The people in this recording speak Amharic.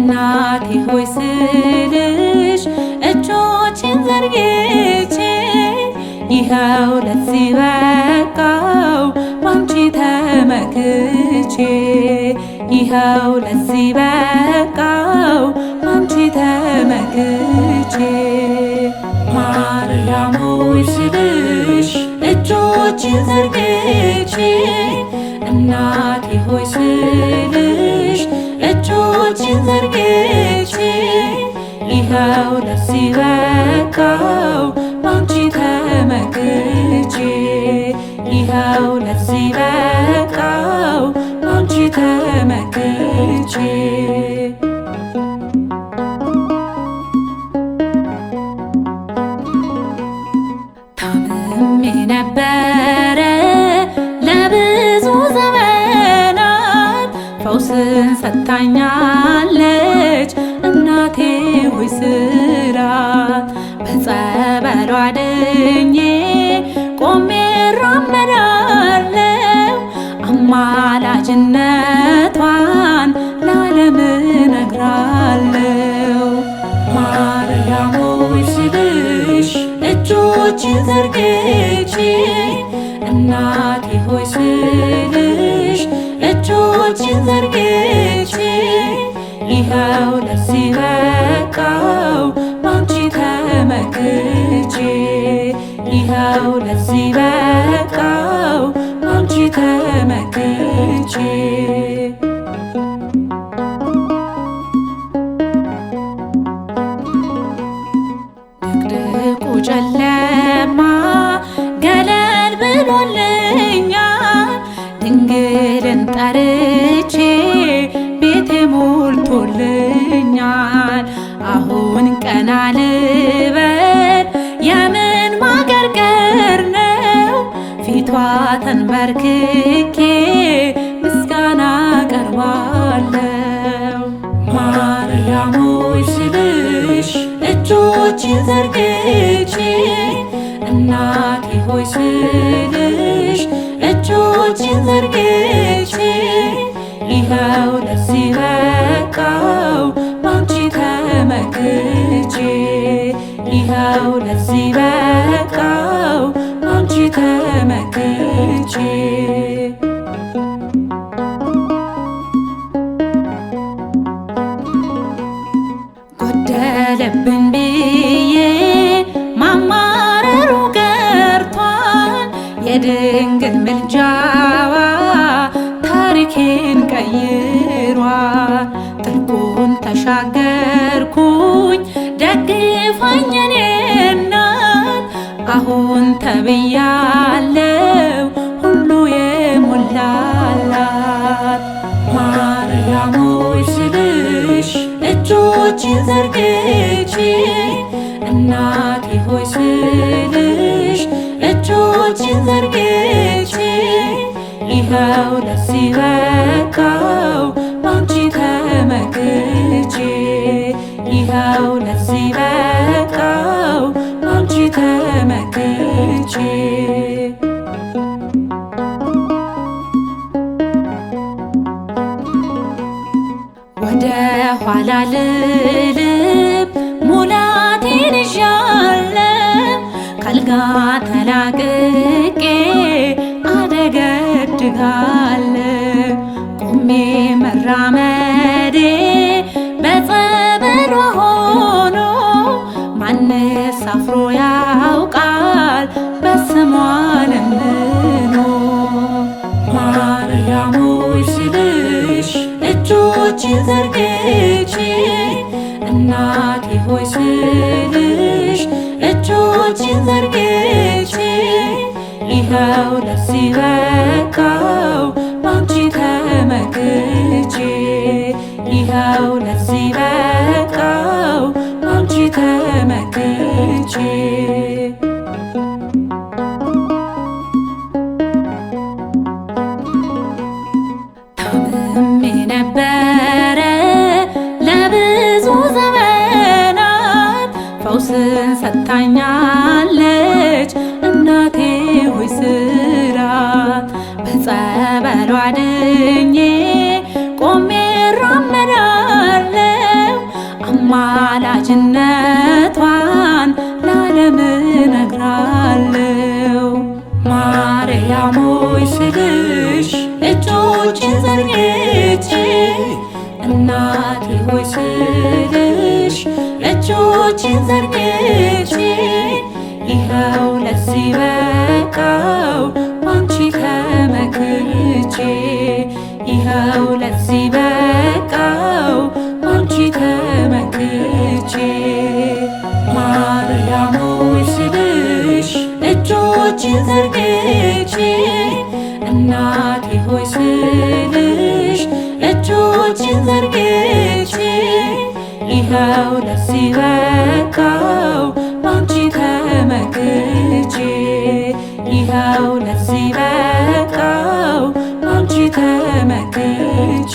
እናቴ ሆይ ስልሽ እጆቼን ዘርግቼ ይኸው ለዚህ በቃው ባንቺ ተመክቼ ይኸው ለዚህ በቃው ባንቺ ተመክቼ ማርያም ሆይ ስልሽ እጆቼን ዘርግቼ እናቴ ሆይ ስልሽ እጆቼን ዘርግቼ ይኸው ለዚህ በቃው ባንቺ ተመክቼ ይኸው ለዚህ በቃው ባንቺ ተመክቼ ታምሜ ነበረ ለብዙ ዘመናት ፈውስን ሰጥታኛለች እናቴ ሆይ ስላት በጸበሏ ድኜ ቆሜ እራመዳለሁ አማላጅነቷን ለዓለም እነግራለሁ። ማርያም ሆይ ስልሽ እጆቼን ዘርግቼ እናቴ ሆይ ስልሽ እጆቼን ዘርግቼ ይኸው ለዚህ በቃው ባንቺ ተመክቼ ይኸው ለዚህ በቃው ባንቺ ተመክቼ ድቅድቁ ጨለማ ገለል ብሎልኛል ድንግልን ጠርቼ ቤቴ ሞልቶልኛል። አሁን ቀና ልበል የምን ማገርገር ነው ፊቷ ተንበርክኬ ምስጋና ቀርባለሁ። ማርያም ሆይ ስልሽ እጆቼን ዘርግቼ እናቴ ሆይ ስልሽ እጆቼን ዘርግቼ ይኸው ለዚህ በቃው ባንቺ ተመክቼ ይኸው ለዚህ በቃው ባንቺ ተመክቼ ጎደለብኝ ብዬ ማማረሩ ቀርቷል የድንግል ምልጃዋ ታሪኬን ቀይሯል። ጥልቁን ተሻገርኩኝ ደግፋኝ የኔ እናት አሁን ተብያለሁ ሁሉ የሞላላት። ማርያም ሆይ ስልሽ እጆቼን ዘርግቼ እናቴ ሆይ ስልሽ እጆቼን ዘርግቼ ይኸው ለዚህ በቃው ባንቺ ተመክቼ ይኸው ለዚህ በቃው ባንቺ ተመክቼ ወደ ኋላ ልልም ሙላቴን ይዣለሁ ካልጋ ተላቅቄ አደገድጋለሁ ቆሜ መራመዴ በጸበሏ ሆኖ ማንስ አፍሮ ያውቃል በስሟ ለምኖ። ማርያም ሆይ ስልሽ እጆቼን ዘርግቼ እናቴ ሆይ ስልሽ እጆቼን ዘርግቼ ይኸው ለዚህ በቃው ባንቺ ተመክቼ ይኸው ለዚህ በቃው ባንቺ ተመክቼ ታምሜ ነበረ ለብዙ ዘመናት ፈውስን ሰጥታኛለች እናቴ ሆይ ስራት በጸበሏ ድኜ ቆሜ እራመዳለሁ እናቴ ሆይ ስልሽ እጆቼን ዘርግቼ ይኸው ለዚህ በቃው ባንቺ ተመክቼ ይኸው ለዚህ በቃው ባንቺ ተመክቼ ማርያም ሆይ ስልሽ እጆቼን ዘርግቼ እናቴ ሆይ ስልሽ እጆቼን ዘርግቼ ይኸው ለዚህ በቃው ባንቺ ተመክቼ ይኸው ለዚህ በቃው ባንቺ ተመክቼ